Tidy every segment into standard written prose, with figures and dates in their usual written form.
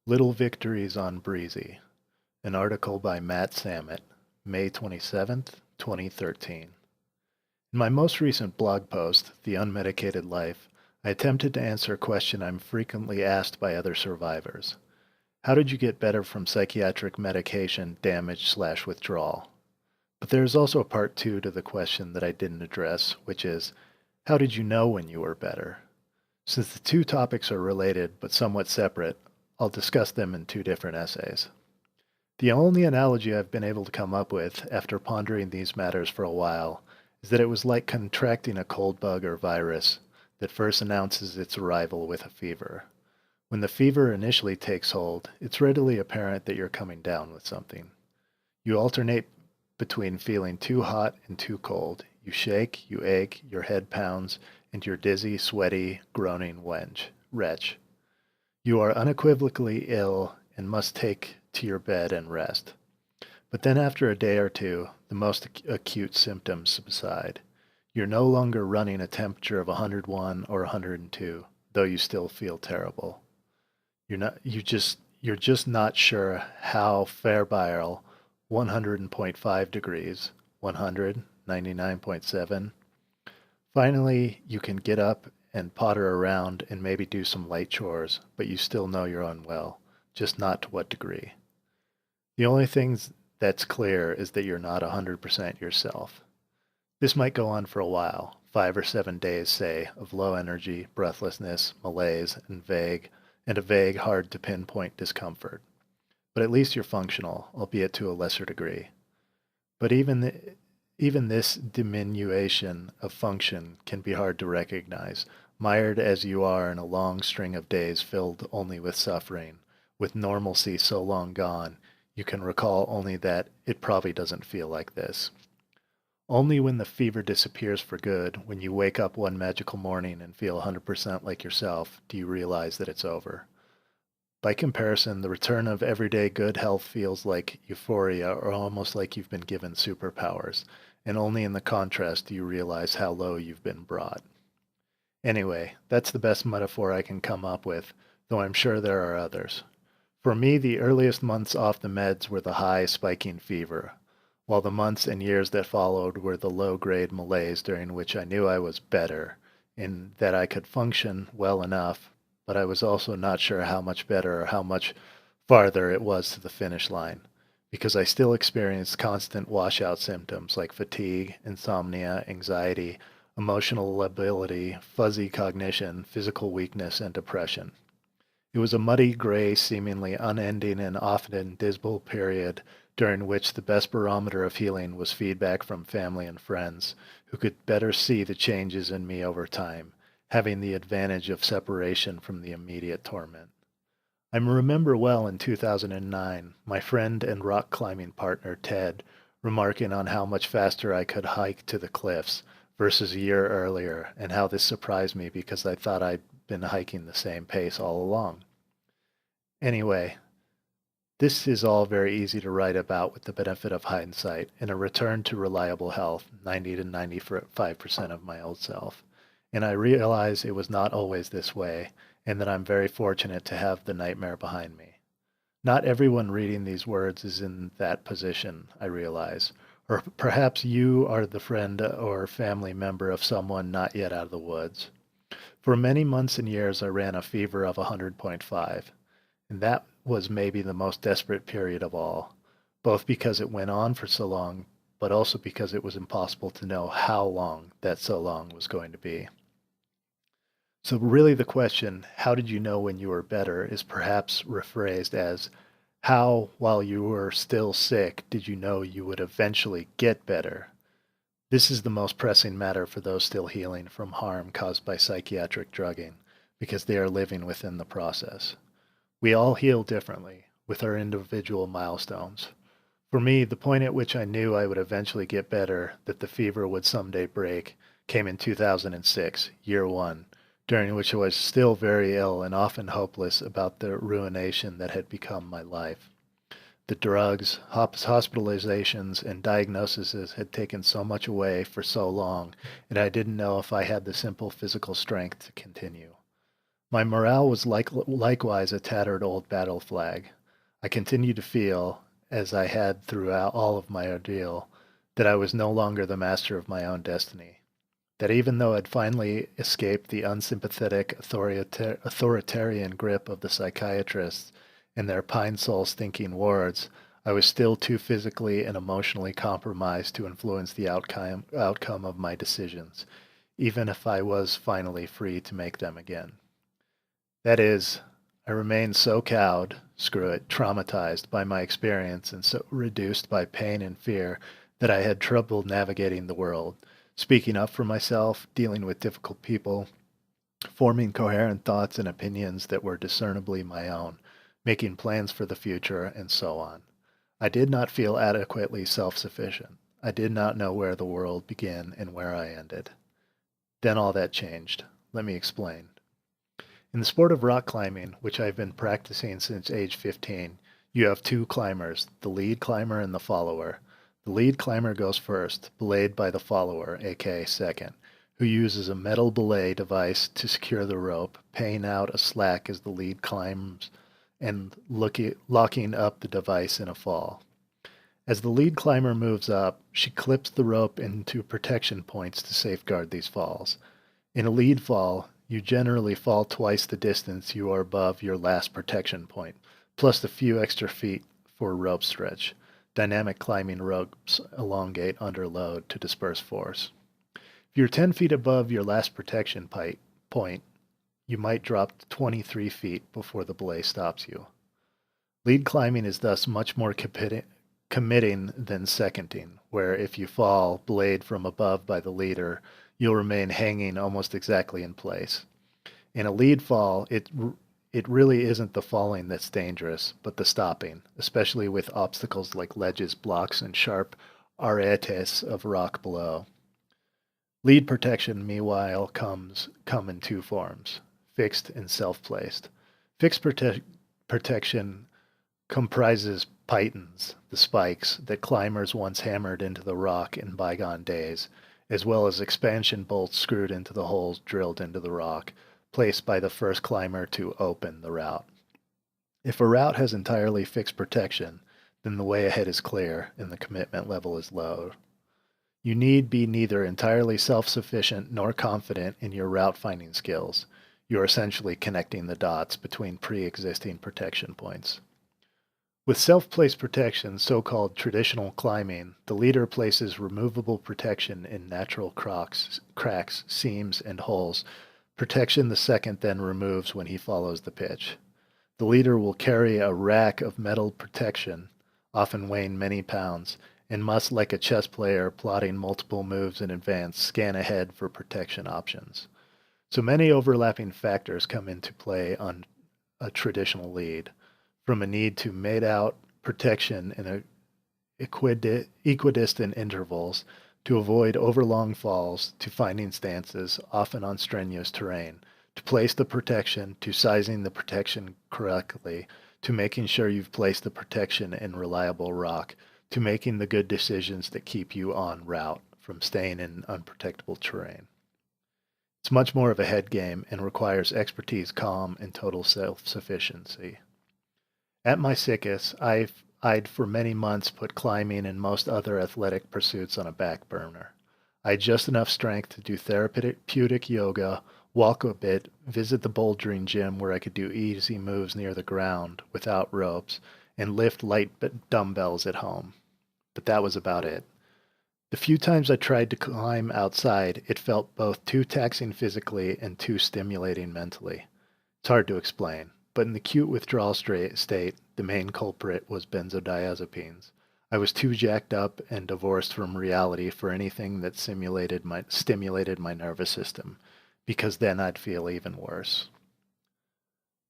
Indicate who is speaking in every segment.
Speaker 1: Little Victories on Breezy, an article by Matt Samet, May 27th, 2013. In my most recent blog post, The Unmedicated Life, I attempted to answer a question I'm frequently asked by other survivors. How did you get better from psychiatric medication damage/withdrawal? But there is also a part two to the question that I didn't address, which is, how did you know when you were better? Since the two topics are related but somewhat separate, I'll discuss them in two different essays. The only analogy I've been able to come up with after pondering these matters for a while is that it was like contracting a cold bug or virus that first announces its arrival with a fever. When the fever initially takes hold, it's readily apparent that you're coming down with something. You alternate between feeling too hot and too cold. You shake, you ache, your head pounds, and you're dizzy, sweaty, groaning wretch. You are unequivocally ill and must take to your bed and rest. But then after a day or two, the most acute symptoms subside. You're no longer running a temperature of 101 or 102, though you still feel terrible. You're just not sure how febrile 100.5 degrees, 100, 99.7. Finally, you can get up and potter around and maybe do some light chores, but you still know you're unwell, just not to what degree. The only thing that's clear is that you're not 100% yourself. This might go on for a while, 5 or 7 days, say, of low energy, breathlessness, malaise, and a vague, hard to pinpoint discomfort. But at least you're functional, albeit to a lesser degree. But even this diminution of function can be hard to recognize, mired as you are in a long string of days filled only with suffering, with normalcy so long gone, you can recall only that it probably doesn't feel like this. Only when the fever disappears for good, when you wake up one magical morning and feel 100% like yourself, do you realize that it's over. By comparison, the return of everyday good health feels like euphoria or almost like you've been given superpowers, and only in the contrast do you realize how low you've been brought. Anyway, that's the best metaphor I can come up with, though I'm sure there are others. For me, the earliest months off the meds were the high, spiking fever, while the months and years that followed were the low-grade malaise during which I knew I was better, and that I could function well enough, but I was also not sure how much better or how much farther it was to the finish line, because I still experienced constant washout symptoms like fatigue, insomnia, anxiety, emotional lability, fuzzy cognition, physical weakness, and depression. It was a muddy, gray, seemingly unending and often dismal period during which the best barometer of healing was feedback from family and friends who could better see the changes in me over time, having the advantage of separation from the immediate torment. I remember well in 2009, my friend and rock climbing partner Ted remarking on how much faster I could hike to the cliffs versus a year earlier, and how this surprised me because I thought I'd been hiking the same pace all along. Anyway, this is all very easy to write about with the benefit of hindsight and a return to reliable health, 90 to 95% of my old self. And I realize it was not always this way, and that I'm very fortunate to have the nightmare behind me. Not everyone reading these words is in that position, I realize. Or perhaps you are the friend or family member of someone not yet out of the woods. For many months and years, I ran a fever of 100.5, and that was maybe the most desperate period of all, both because it went on for so long, but also because it was impossible to know how long that so long was going to be. So really the question, how did you know when you were better, is perhaps rephrased as, how, while you were still sick, did you know you would eventually get better? This is the most pressing matter for those still healing from harm caused by psychiatric drugging, because they are living within the process. We all heal differently, with our individual milestones. For me, the point at which I knew I would eventually get better, that the fever would someday break, came in 2006, year one, during which I was still very ill and often hopeless about the ruination that had become my life. The drugs, hospitalizations, and diagnoses had taken so much away for so long, and I didn't know if I had the simple physical strength to continue. My morale was likewise a tattered old battle flag. I continued to feel, as I had throughout all of my ordeal, that I was no longer the master of my own destiny. That even though I'd finally escaped the unsympathetic authoritarian grip of the psychiatrists and their pine sol stinking wards, I was still too physically and emotionally compromised to influence the outcome of my decisions, even if I was finally free to make them again. That is, I remained so cowed, screw it, traumatized by my experience and so reduced by pain and fear that I had trouble navigating the world, speaking up for myself, dealing with difficult people, forming coherent thoughts and opinions that were discernibly my own, making plans for the future, and so on. I did not feel adequately self-sufficient. I did not know where the world began and where I ended. Then all that changed. Let me explain. In the sport of rock climbing, which I've been practicing since age 15, you have two climbers, the lead climber and the follower. The lead climber goes first, belayed by the follower, aka second, who uses a metal belay device to secure the rope, paying out a slack as the lead climbs and locking up the device in a fall. As the lead climber moves up, she clips the rope into protection points to safeguard these falls. In a lead fall, you generally fall twice the distance you are above your last protection point, plus a few extra feet for rope stretch. Dynamic climbing ropes elongate under load to disperse force. If you're 10 feet above your last protection point, you might drop 23 feet before the belay stops you. Lead climbing is thus much more committing than seconding, where if you fall, belayed from above by the leader, you'll remain hanging almost exactly in place. In a lead fall, it really isn't the falling that's dangerous, but the stopping, especially with obstacles like ledges, blocks, and sharp aretes of rock below. Lead protection, meanwhile, come in two forms, fixed and self-placed. Fixed protection comprises pitons, the spikes that climbers once hammered into the rock in bygone days, as well as expansion bolts screwed into the holes drilled into the rock, placed by the first climber to open the route. If a route has entirely fixed protection, then the way ahead is clear and the commitment level is low. You need be neither entirely self-sufficient nor confident in your route finding skills. You are essentially connecting the dots between pre-existing protection points. With self-placed protection, so-called traditional climbing, the leader places removable protection in natural cracks, seams, and holes. Protection the second then removes when he follows the pitch. The leader will carry a rack of metal protection, often weighing many pounds, and must, like a chess player plotting multiple moves in advance, scan ahead for protection options. So many overlapping factors come into play on a traditional lead, from a need to mate out protection in equidistant intervals, to avoid overlong falls, to finding stances, often on strenuous terrain, to place the protection, to sizing the protection correctly, to making sure you've placed the protection in reliable rock, to making the good decisions that keep you en route from staying in unprotectable terrain. It's much more of a head game and requires expertise, calm, and total self-sufficiency. At my sickest, I'd for many months put climbing and most other athletic pursuits on a back burner. I had just enough strength to do therapeutic yoga, walk a bit, visit the bouldering gym where I could do easy moves near the ground without ropes, and lift light dumbbells at home. But that was about it. The few times I tried to climb outside, it felt both too taxing physically and too stimulating mentally. It's hard to explain, but in the acute withdrawal state, the main culprit was benzodiazepines. I was too jacked up and divorced from reality for anything that stimulated my nervous system, because then I'd feel even worse.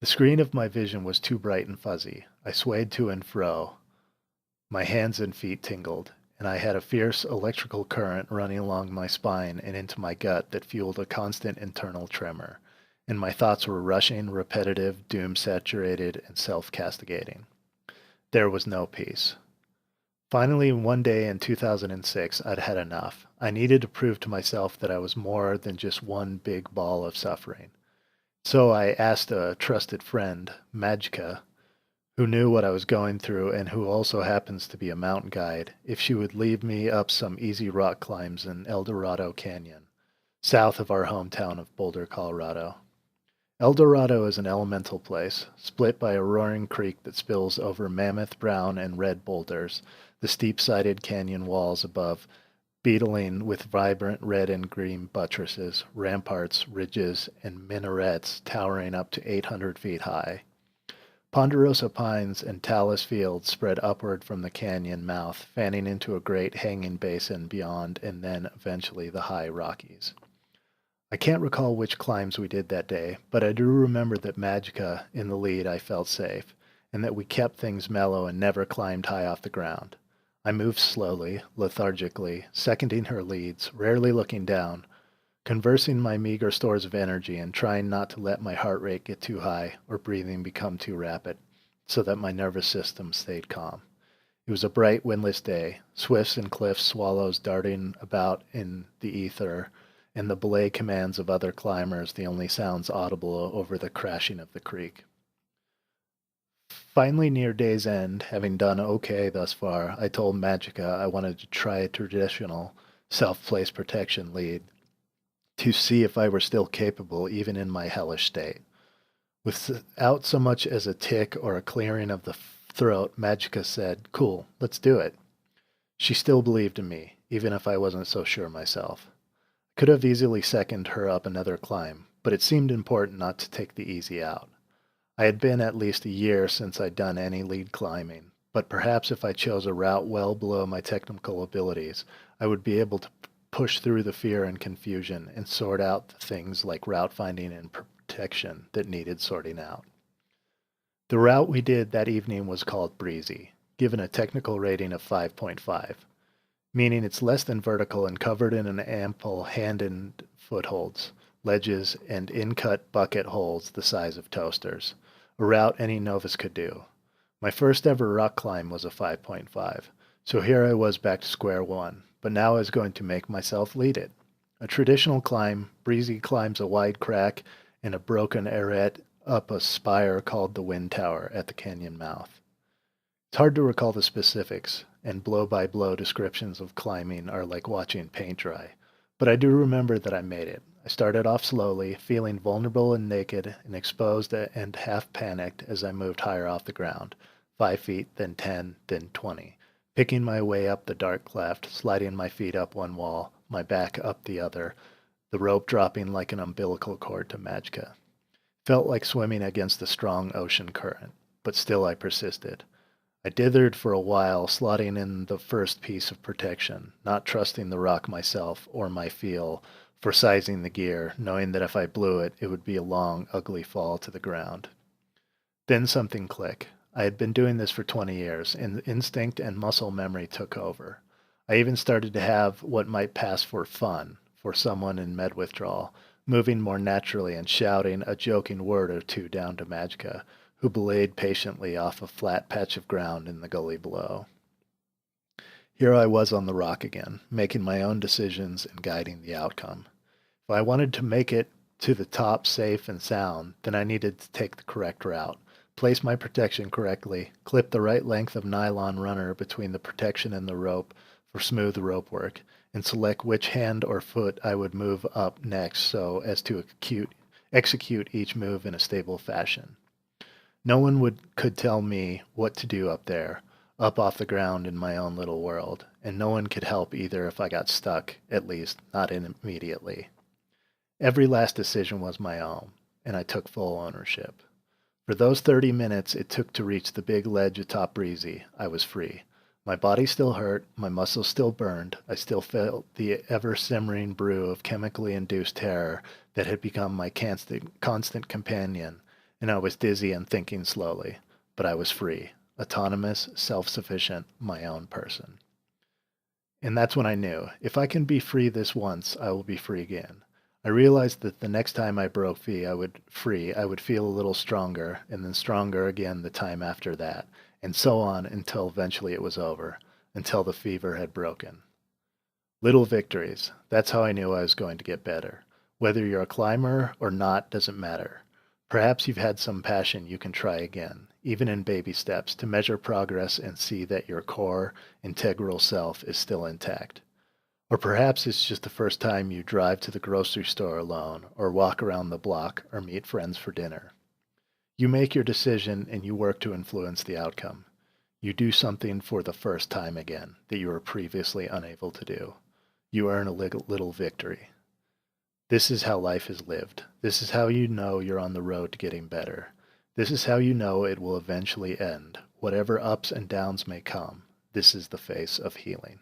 Speaker 1: The screen of my vision was too bright and fuzzy. I swayed to and fro. My hands and feet tingled, and I had a fierce electrical current running along my spine and into my gut that fueled a constant internal tremor, and my thoughts were rushing, repetitive, doom-saturated, and self-castigating. There was no peace. Finally, one day in 2006, I'd had enough. I needed to prove to myself that I was more than just one big ball of suffering. So I asked a trusted friend, Magica, who knew what I was going through and who also happens to be a mountain guide, if she would lead me up some easy rock climbs in El Dorado Canyon, south of our hometown of Boulder, Colorado. El Dorado is an elemental place, split by a roaring creek that spills over mammoth brown and red boulders, the steep-sided canyon walls above beetling with vibrant red and green buttresses, ramparts, ridges, and minarets towering up to 800 feet high. Ponderosa pines and talus fields spread upward from the canyon mouth, fanning into a great hanging basin beyond and then eventually the high Rockies. I can't recall which climbs we did that day, but I do remember that Magica in the lead I felt safe, and that we kept things mellow and never climbed high off the ground. I moved slowly, lethargically, seconding her leads, rarely looking down, conversing my meager stores of energy and trying not to let my heart rate get too high or breathing become too rapid, so that my nervous system stayed calm. It was a bright, windless day, swifts and cliffs, swallows darting about in the ether, and the belay commands of other climbers the only sounds audible over the crashing of the creek. Finally, near day's end, having done okay thus far, I told Magica I wanted to try a traditional self-placed protection lead to see if I were still capable even in my hellish state. Without so much as a tick or a clearing of the throat, Magica said, "Cool, let's do it." She still believed in me, even if I wasn't so sure myself. Could have easily seconded her up another climb, but it seemed important not to take the easy out. I had been at least a year since I'd done any lead climbing, but perhaps if I chose a route well below my technical abilities, I would be able to push through the fear and confusion and sort out the things like route finding and protection that needed sorting out. The route we did that evening was called Breezy, given a technical rating of 5.5, meaning it's less than vertical and covered in an ample hand and footholds, ledges, and in-cut bucket holes the size of toasters, a route any novice could do. My first ever rock climb was a 5.5, so here I was back to square one, but now I was going to make myself lead it. A traditional climb, Breezy climbs a wide crack in a broken arete up a spire called the Wind Tower at the canyon mouth. It's hard to recall the specifics, and blow-by-blow descriptions of climbing are like watching paint dry, but I do remember that I made it. I started off slowly, feeling vulnerable and naked and exposed and half panicked as I moved higher off the ground, 5 feet, then 10, then 20, picking my way up the dark cleft, sliding my feet up one wall, my back up the other, the rope dropping like an umbilical cord to Majka. Felt like swimming against a strong ocean current, but still I persisted. I dithered for a while, slotting in the first piece of protection, not trusting the rock myself or my feel for sizing the gear, knowing that if I blew it, it would be a long, ugly fall to the ground. Then something clicked. I had been doing this for 20 years, and instinct and muscle memory took over. I even started to have what might pass for fun for someone in med withdrawal, moving more naturally and shouting a joking word or two down to Majka, who belayed patiently off a flat patch of ground in the gully below. Here I was on the rock again, making my own decisions and guiding the outcome. If I wanted to make it to the top safe and sound, then I needed to take the correct route, place my protection correctly, clip the right length of nylon runner between the protection and the rope for smooth rope work, and select which hand or foot I would move up next so as to execute each move in a stable fashion. No one could tell me what to do up there, up off the ground in my own little world, and no one could help either if I got stuck, at least not immediately. Every last decision was my own, and I took full ownership. For those 30 minutes it took to reach the big ledge atop Breezy, I was free. My body still hurt, my muscles still burned, I still felt the ever-simmering brew of chemically induced terror that had become my constant companion, and I was dizzy and thinking slowly. But I was free, autonomous, self-sufficient, my own person. And that's when I knew, if I can be free this once, I will be free again. I realized that the next time I broke free, I would feel a little stronger, and then stronger again the time after that, and so on until eventually it was over, until the fever had broken. Little victories. That's how I knew I was going to get better. Whether you're a climber or not doesn't matter. Perhaps you've had some passion you can try again, even in baby steps, to measure progress and see that your core, integral self is still intact. Or perhaps it's just the first time you drive to the grocery store alone, or walk around the block, or meet friends for dinner. You make your decision and you work to influence the outcome. You do something for the first time again that you were previously unable to do. You earn a little victory. This is how life is lived. This is how you know you're on the road to getting better. This is how you know it will eventually end. Whatever ups and downs may come, this is the face of healing.